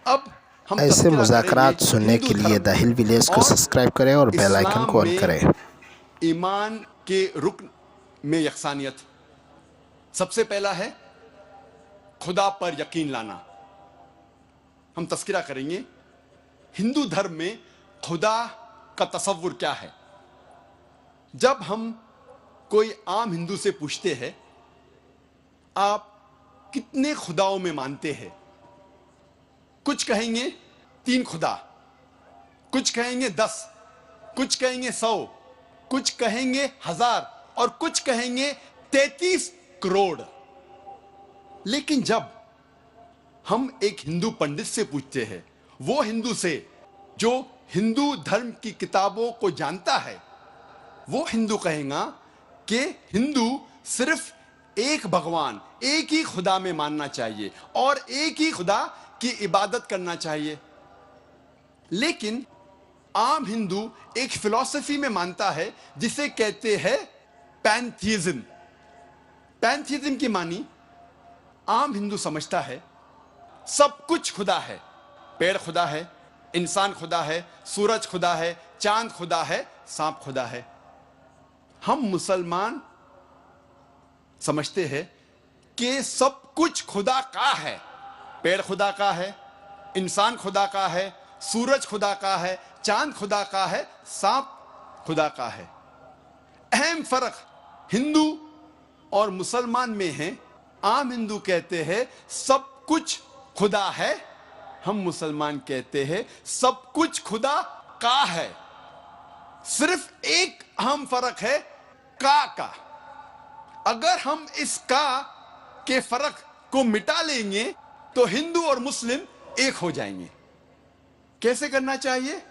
अब हम ऐसे तज़किरा मुज़ाकरात करेंगे सुनने हिंदू के लिए धर्म द हिल विलेज को और सब्सक्राइब करें और बेल आइकन इस्लाम को ऑन में करें। ईमान के रुकन में यकसानियत। सबसे पहला है खुदा पर यकीन लाना। हम तज़किरा करेंगे हिंदू धर्म में खुदा का तसव्वुर क्या है। जब हम कोई आम हिंदू से पूछते हैं आप कितने खुदाओं में मानते हैं, कुछ कहेंगे 3 खुदा, कुछ कहेंगे 10, कुछ कहेंगे 100, कुछ कहेंगे 1000 और कुछ कहेंगे 33 करोड़। लेकिन जब हम एक हिंदू पंडित से पूछते हैं, वो हिंदू से जो हिंदू धर्म की किताबों को जानता है, वो हिंदू कहेगा कि हिंदू सिर्फ एक भगवान, एक ही खुदा में मानना चाहिए और एक ही खुदा की इबादत करना चाहिए। लेकिन आम हिंदू एक फिलॉसफी में मानता है जिसे कहते हैं पैंथीइज्म। पैंथीइज्म की मानी आम हिंदू समझता है सब कुछ खुदा है। पेड़ खुदा है, इंसान खुदा है, सूरज खुदा है, चांद खुदा है, सांप खुदा है। हम मुसलमान समझते हैं कि सब कुछ खुदा का है। पेड़ खुदा का है, इंसान खुदा का है, सूरज खुदा का है, चांद खुदा का है, सांप खुदा का है। अहम फर्क हिंदू और मुसलमान में है। आम हिंदू कहते हैं सब कुछ खुदा है, हम मुसलमान कहते हैं सब कुछ खुदा का है। सिर्फ एक अहम फर्क है का। अगर हम इस का के फर्क को मिटा लेंगे तो हिंदू और मुस्लिम एक हो जाएंगे। कैसे करना चाहिए?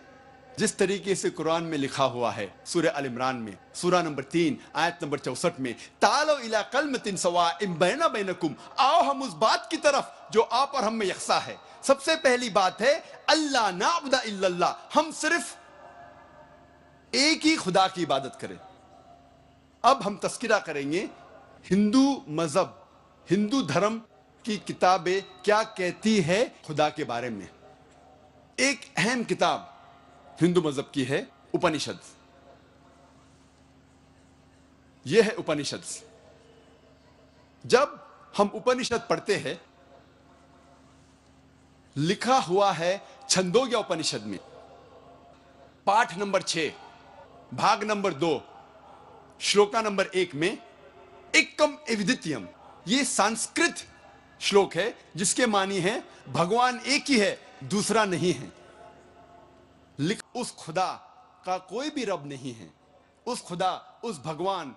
जिस तरीके से कुरान में लिखा हुआ है, सूरह अल इमरान में सूरा नंबर 3 आयत नंबर 64 में, तालो इला कलमतिन सवाइम बैना बैनकुम, आओ हम उस बात की तरफ जो आप और हम में यकसा है। सबसे पहली बात है अल्लाह नाबुदा इल्लल्लाह, हम सिर्फ एक ही खुदा की इबादत करें। अब हम तस्किरा करेंगे हिंदू मजहब, हिंदू धर्म की किताबें क्या कहती है खुदा के बारे में। एक अहम किताब हिंदू मजहब की है उपनिषद। यह है उपनिषद। जब हम उपनिषद पढ़ते हैं, लिखा हुआ है छंदोग्य उपनिषद में पाठ नंबर 6 भाग नंबर 2 श्लोका नंबर 1 में एकम एविदित्यम, ये संस्कृत श्लोक है जिसके मानी है भगवान एक ही है, दूसरा नहीं है। उस खुदा का कोई भी रब नहीं है, उस खुदा उस भगवान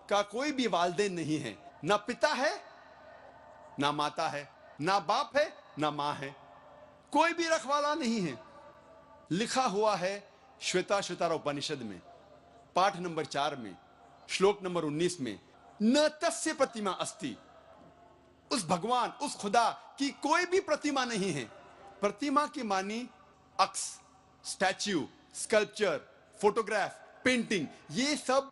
का कोई भी वालिदैन नहीं है, ना पिता है ना माता है, ना बाप है ना मां है, कोई भी रखवाला नहीं है। लिखा हुआ है श्वेताश्वतर उपनिषद में पाठ नंबर 4 में श्लोक नंबर 19 में, न तस्य प्रतिमा अस्ति, उस भगवान उस खुदा की कोई भी प्रतिमा नहीं है। प्रतिमा की मानी अक्स, स्टैच्यू, स्कल्पचर, फोटोग्राफ, पेंटिंग, ये सब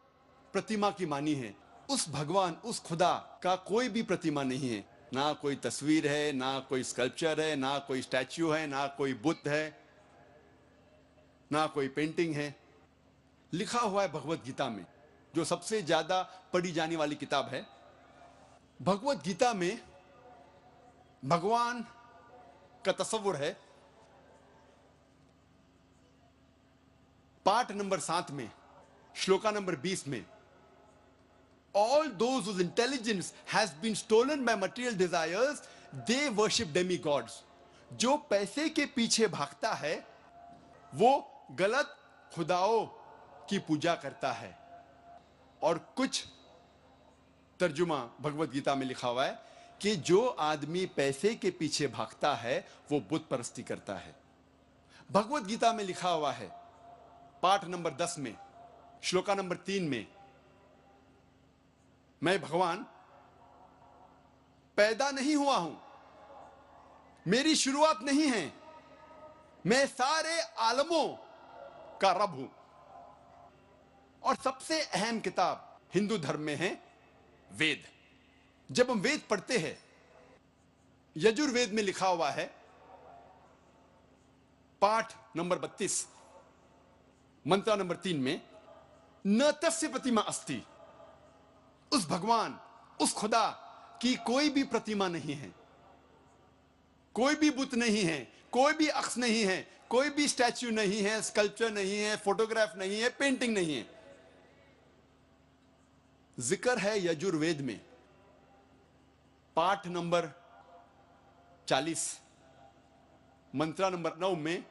प्रतिमा की मानी है। उस भगवान उस खुदा का कोई भी प्रतिमा नहीं है, ना कोई तस्वीर है, ना कोई स्कल्पचर है, ना कोई स्टैच्यू है, ना कोई बुद्ध है, ना कोई पेंटिंग है। लिखा हुआ है भगवत गीता में, जो सबसे ज्यादा पढ़ी जाने वाली किताब है। भगवत गीता में भगवान का तस्वुर है पाठ नंबर 7 में श्लोका नंबर 20 में, all those whose intelligence has been stolen by material desires they worship demigods। जो पैसे के पीछे भागता है वो गलत खुदाओं की पूजा करता है। और कुछ तर्जुमा भगवत गीता में लिखा हुआ है कि जो आदमी पैसे के पीछे भागता है वो बुत परस्ती करता है। भगवत गीता में लिखा हुआ है पाठ नंबर 10 में श्लोका नंबर 3 में, मैं भगवान पैदा नहीं हुआ हूं, मेरी शुरुआत नहीं है, मैं सारे आलमों का रब हूं। और सबसे अहम किताब हिंदू धर्म में है वेद। जब हम वेद पढ़ते हैं, यजुर्वेद में लिखा हुआ है पाठ नंबर 32 मंत्र नंबर 3 में, न तस्य प्रतिमा अस्ति, उस भगवान, उस खुदा की कोई भी प्रतिमा नहीं है, कोई भी बुत नहीं है, कोई भी अक्स नहीं है, कोई भी स्टैच्यू नहीं है, स्कल्पचर नहीं है, फोटोग्राफ नहीं है, पेंटिंग नहीं है। जिक्र है यजुर्वेद में पाठ नंबर 40 मंत्र नंबर 9 में,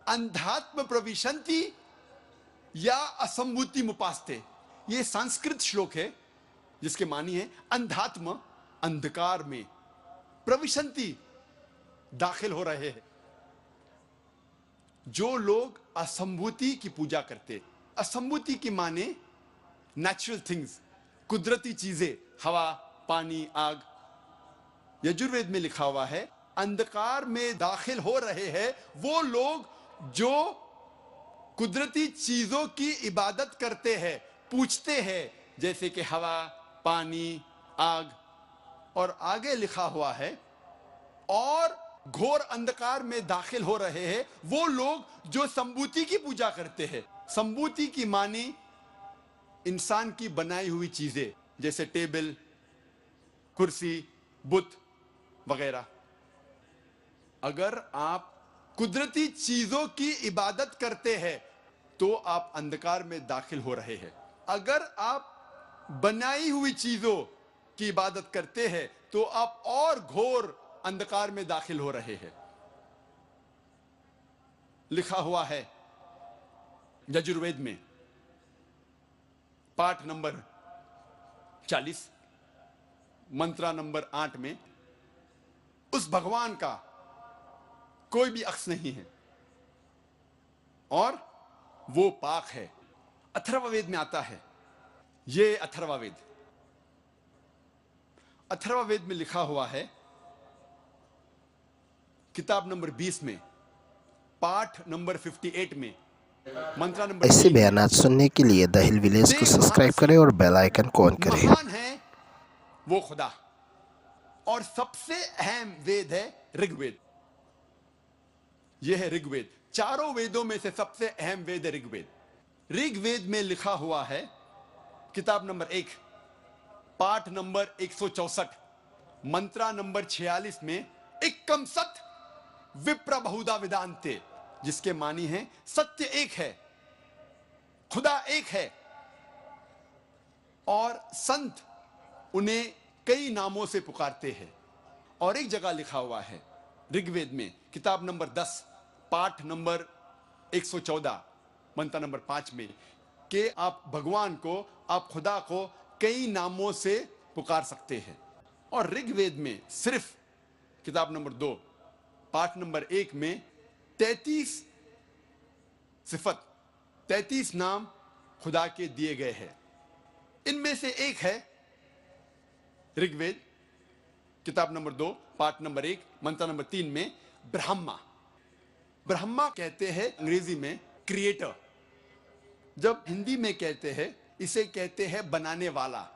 अंधात्म प्रविशंति या असंभूति मुपास्ते। ये संस्कृत श्लोक है जिसके मानी है अंधात्म, अंधकार में, प्रविशंति, दाखिल हो रहे हैं। जो लोग असंभूति की पूजा करते, असंभूति की माने नेचुरल थिंग्स, कुदरती चीजें, हवा, पानी, आग। यजुर्वेद में लिखा हुआ है अंधकार में दाखिल हो रहे हैं वो लोग जो कुदरती चीजों की इबादत करते हैं, पूछते हैं, जैसे कि हवा, पानी, आग। और आगे लिखा हुआ है और घोर अंधकार में दाखिल हो रहे हैं वो लोग जो संभूति की पूजा करते हैं। संभूति की मानी इंसान की बनाई हुई चीजें, जैसे टेबल, कुर्सी, बुत वगैरह। अगर आप कुदरती चीजों की इबादत करते हैं तो आप अंधकार में दाखिल हो रहे हैं। अगर आप बनाई हुई चीजों की इबादत करते हैं तो आप और घोर अंधकार में दाखिल हो रहे हैं। लिखा हुआ है यजुर्वेद में पाठ नंबर 40 मंत्र नंबर 8 में, उस भगवान का कोई भी अक्स नहीं है और वो पाक है। अथर्ववेद में आता है, ये अथर्ववेद, अथर्ववेद में लिखा हुआ है किताब नंबर 20 में पाठ नंबर 58 में मंत्र नंबर ऐसे 3 में, बयानात सुनने के लिए द हिल विलेज को सब्सक्राइब करें और बेल आइकन को ऑन करें। महान है वो खुदा। और सबसे अहम वेद है ऋग्वेद। यह है ऋग्वेद। चारों वेदों में से सबसे अहम वेद है ऋग्वेद। ऋग्वेद में लिखा हुआ है किताब नंबर 1 पाठ नंबर 164 मंत्र नंबर 46 में, एकम सत विप्र बहुधा वेदांते, जिसके मानी है सत्य एक है, खुदा एक है और संत उन्हें कई नामों से पुकारते हैं। और एक जगह लिखा हुआ है ऋग्वेद में किताब नंबर 10 पाठ नंबर 114 मंत्र नंबर 5 में कि आप भगवान को, आप खुदा को कई नामों से पुकार सकते हैं। और ऋग्वेद में सिर्फ किताब नंबर 2 पाठ नंबर 1 में 33 सिफत, 33 नाम खुदा के दिए गए हैं। इनमें से एक है ऋग्वेद किताब नंबर 2 पाठ नंबर 1 मंत्र नंबर 3 में ब्रह्मा। ब्रह्मा कहते हैं अंग्रेजी में क्रिएटर। जब हिंदी में कहते हैं इसे कहते हैं बनाने वाला,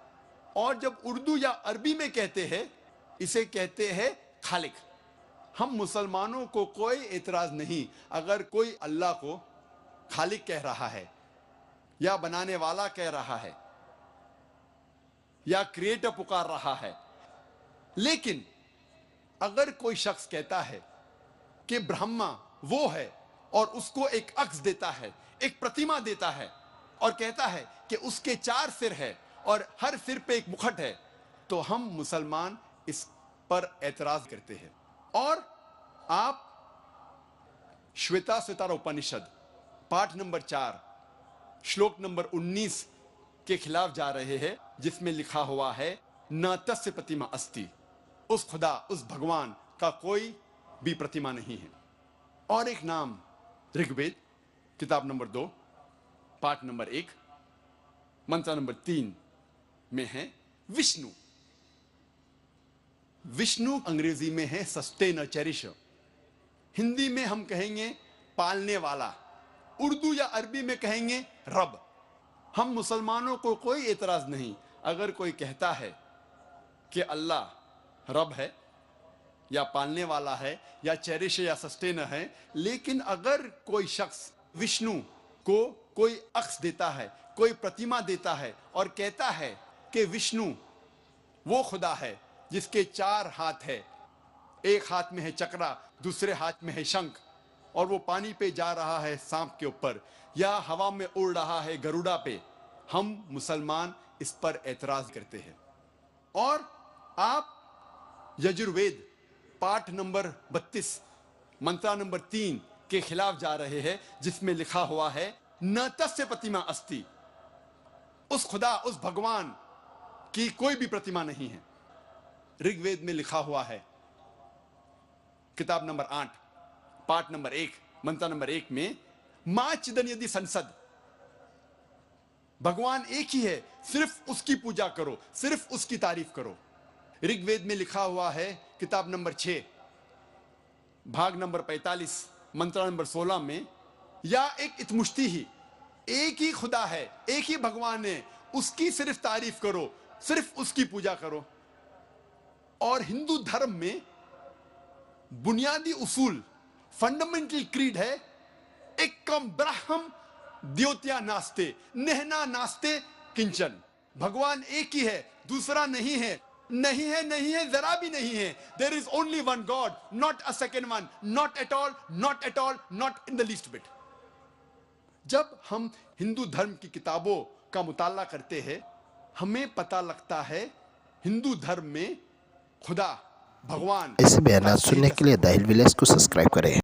और जब उर्दू या अरबी में कहते हैं इसे कहते हैं खालिक। हम मुसलमानों को कोई एतराज नहीं अगर कोई अल्लाह को खालिक कह रहा है या बनाने वाला कह रहा है या क्रिएटर पुकार रहा है। लेकिन अगर कोई शख्स कहता है कि ब्रह्मा वो है और उसको एक अक्स देता है, एक प्रतिमा देता है और कहता है कि उसके 4 सिर है और हर सिर पे एक मुखट है, तो हम मुसलमान इस पर एतराज करते हैं। और आप श्वेता स्वतर उपनिषद पाठ नंबर 4 श्लोक नंबर 19 के खिलाफ जा रहे हैं, जिसमें लिखा हुआ है न तस्य प्रतिमा अस्ति, उस खुदा, उस भगवान का कोई भी प्रतिमा नहीं है। और एक नाम ऋग्वेद किताब नंबर 2 पाठ नंबर 1 मंत्र नंबर 3 में है विष्णु। विष्णु अंग्रेजी में है सस्टेनर, चेरिशर। हिंदी में हम कहेंगे पालने वाला, उर्दू या अरबी में कहेंगे रब। हम मुसलमानों को कोई एतराज नहीं अगर कोई कहता है कि अल्लाह रब है या पालने वाला है या चेरिश या सस्टेनर है, लेकिन अगर कोई शख्स विष्णु को कोई अक्स देता है, कोई प्रतिमा देता है और कहता है कि विष्णु वो खुदा है जिसके 4 हाथ है, एक हाथ में है चक्रा, दूसरे हाथ में है शंख, और वो पानी पे जा रहा है सांप के ऊपर या हवा में उड़ रहा है गरुड़ा पे, हम मुसलमान इस पर एतराज करते हैं। और आप यजुर्वेद पाठ नंबर 32 मंत्रा नंबर 3 के खिलाफ जा रहे हैं, जिसमें लिखा हुआ है न तस्य प्रतिमा अस्ति, उस खुदा उस भगवान की कोई भी प्रतिमा नहीं है। ऋग्वेद में लिखा हुआ है किताब नंबर 8 पाठ नंबर 1 मंत्र नंबर 1 में मां चिदन यदि संसद, भगवान एक ही है, सिर्फ उसकी पूजा करो, सिर्फ उसकी तारीफ करो। ऋग्वेद में लिखा हुआ है किताब नंबर 6 भाग नंबर 45 मंत्र नंबर 16 में, या एक इतमुश्ती ही, एक ही खुदा है, एक ही भगवान है, उसकी सिर्फ तारीफ करो, सिर्फ उसकी पूजा करो। और हिंदू धर्म में बुनियादी उसूल फंडामेंटल क्रीड है एकम ब्रह्म द्योत्या नास्ते नेहना नास्ते किंचन, भगवान एक ही है, दूसरा नहीं है, नहीं है, नहीं है, जरा भी नहीं है। There is only one God, not a second one, not at all, not at all, not in the least bit. जब हम हिंदू धर्म की किताबों का मुताला करते हैं, हमें पता लगता है हिंदू धर्म में खुदा भगवान ऐसे बयान सुनने के लिए दाहिल विलेज को सब्सक्राइब करें।